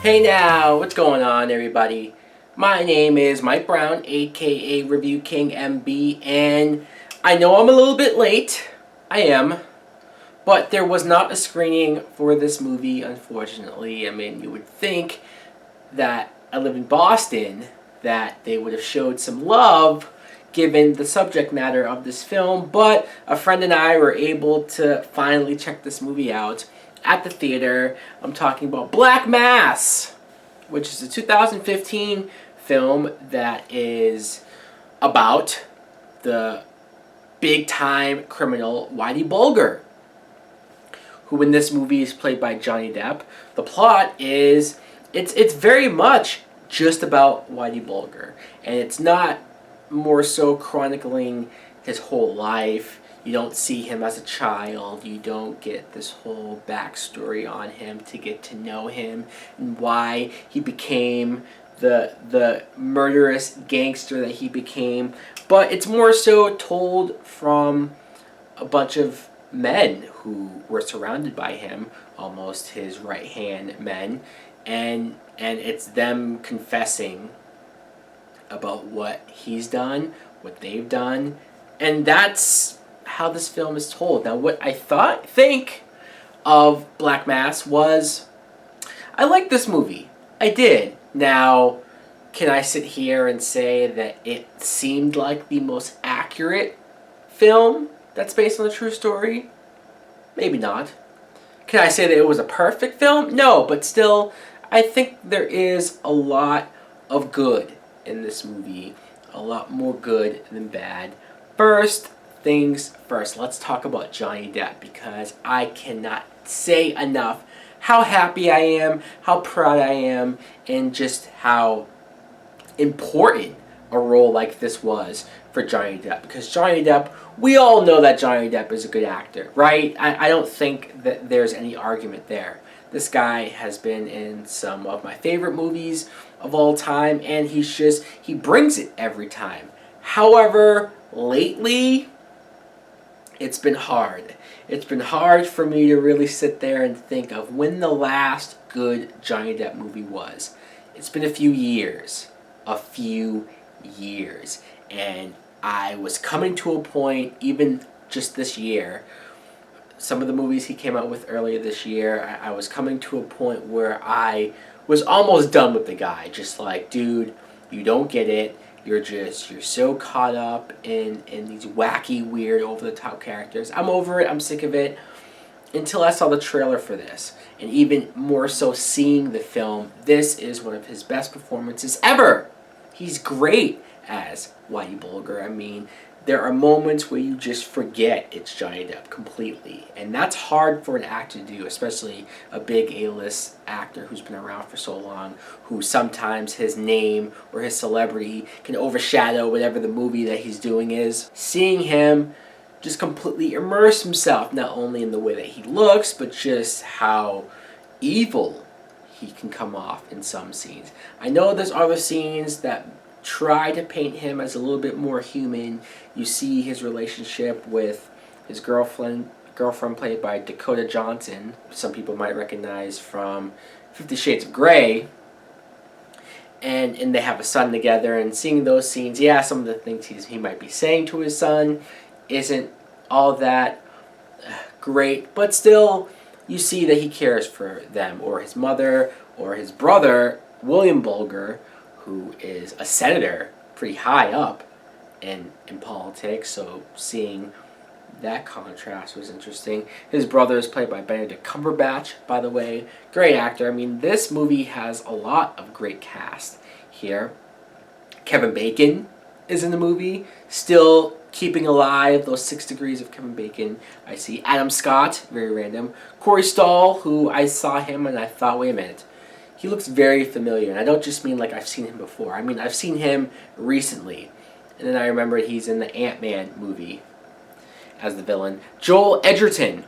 Hey now, what's going on everybody? My name is Mike Brown, aka ReviewKingMB, and I know I'm a little bit late. I am. But there was not a screening for this movie, unfortunately. I mean, you would think that I live in Boston, that they would have showed some love given the subject matter of this film, but a friend and I were able to finally check this movie out at the theater. I'm talking about Black Mass, which is a 2015 film that is about the big-time criminal Whitey Bulger, who in this movie is played by Johnny Depp. The plot is, it's very much just about Whitey Bulger, and it's not more so chronicling his whole life. You don't see him as a child. You don't get this whole backstory on him to get to know him and why he became the murderous gangster that he became. But it's more so told from a bunch of men who were surrounded by him, almost his right-hand men, and it's them confessing about what he's done, what they've done, and that's how this film is told. Now, what I think of Black Mass was, I liked this movie. I did. Now, can I sit here and say that it seemed like the most accurate film that's based on a true story? Maybe not. Can I say that it was a perfect film? No, but still, I think there is a lot of good in this movie. A lot more good than bad. First things first, let's talk about Johnny Depp, because I cannot say enough how happy I am, how proud I am, and just how important a role like this was for Johnny Depp. Because Johnny Depp, we all know that Johnny Depp is a good actor, right? I don't think that there's any argument there. This guy has been in some of my favorite movies of all time, and he brings it every time. However, lately, it's been hard. It's been hard for me to really sit there and think of when the last good Johnny Depp movie was. It's been a few years. And I was coming to a point, even just this year, some of the movies he came out with earlier this year, I was coming to a point where I was almost done with the guy. Just like, dude, you don't get it. You're so caught up in these wacky, weird, over-the-top characters. I'm over it. I'm sick of it. Until I saw the trailer for this. And even more so seeing the film, this is one of his best performances ever. He's great as Whitey Bulger. I mean, there are moments where you just forget it's Johnny Depp completely. And that's hard for an actor to do, especially a big A-list actor who's been around for so long, who sometimes his name or his celebrity can overshadow whatever the movie that he's doing is. Seeing him just completely immerse himself, not only in the way that he looks, but just how evil he can come off in some scenes. I know there's other scenes that try to paint him as a little bit more human. You see his relationship with his girlfriend played by Dakota Johnson, some people might recognize from 50 Shades of Grey, and they have a son together, and seeing those scenes, yeah, some of the things he might be saying to his son isn't all that great, but still, you see that he cares for them, or his mother, or his brother, William Bulger, who is a senator pretty high up in politics, so seeing that contrast was interesting. His brother is played by Benedict Cumberbatch, by the way. Great actor. I mean, this movie has a lot of great cast here. Kevin Bacon is in the movie, still keeping alive those 6 degrees of Kevin Bacon. I see Adam Scott, very random. Corey Stoll, who I saw him and I thought, wait a minute, he looks very familiar. And I don't just mean like I've seen him before. I mean, I've seen him recently. And then I remember he's in the Ant-Man movie as the villain. Joel Edgerton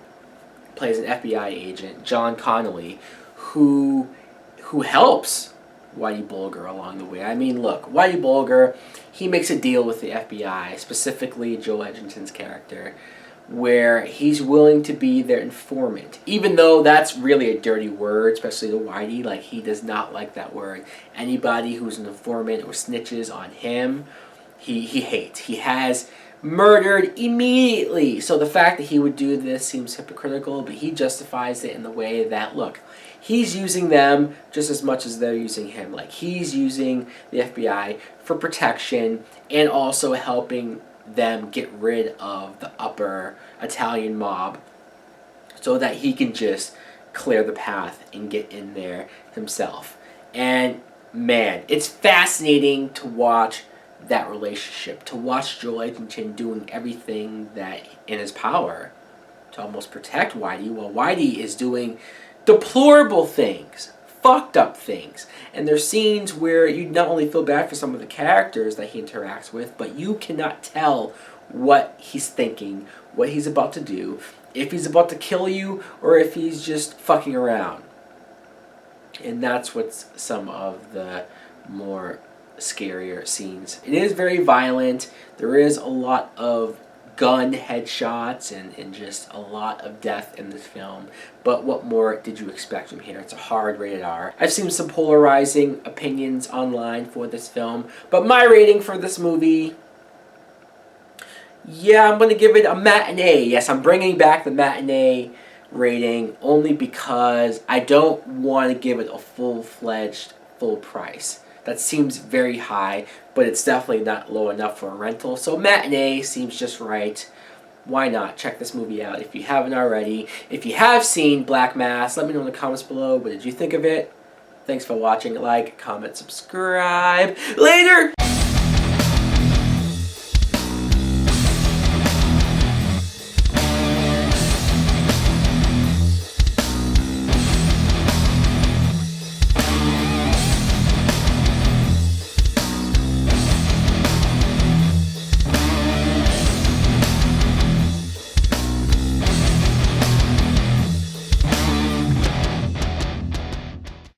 plays an FBI agent, John Connolly, who helps Whitey Bulger along the way. I mean, look, Whitey Bulger, he makes a deal with the FBI, specifically Joel Edgerton's character, where he's willing to be their informant, even though that's really a dirty word, especially to Whitey. Like, he does not like that word. Anybody who's an informant or snitches on him, he hates. He has murdered immediately. So the fact that he would do this seems hypocritical, but he justifies it in the way that, look, he's using them just as much as they're using him. Like, he's using the FBI for protection and also helping them get rid of the upper Italian mob so that he can just clear the path and get in there himself. And man, it's fascinating to watch that relationship, to watch Joel Edgerton doing everything that in his power to almost protect Whitey, while Whitey is doing deplorable things, fucked up things. And there's scenes where you not only feel bad for some of the characters that he interacts with, but you cannot tell what he's thinking, what he's about to do, if he's about to kill you, or if he's just fucking around. And that's what's some of the more scarier scenes. It is very violent. There is a lot of gun headshots and just a lot of death in this film. But what more did you expect from here? It's a hard rated R. I've seen some polarizing opinions online for this film, but my rating for this movie, yeah, I'm going to give it a matinee. Yes, I'm bringing back the matinee rating only because I don't want to give it a full-fledged, full price. That seems very high, but it's definitely not low enough for a rental. So matinee seems just right. Why not? Check this movie out if you haven't already. If you have seen Black Mass, let me know in the comments below. What did you think of it? Thanks for watching. Like, comment, subscribe. Later!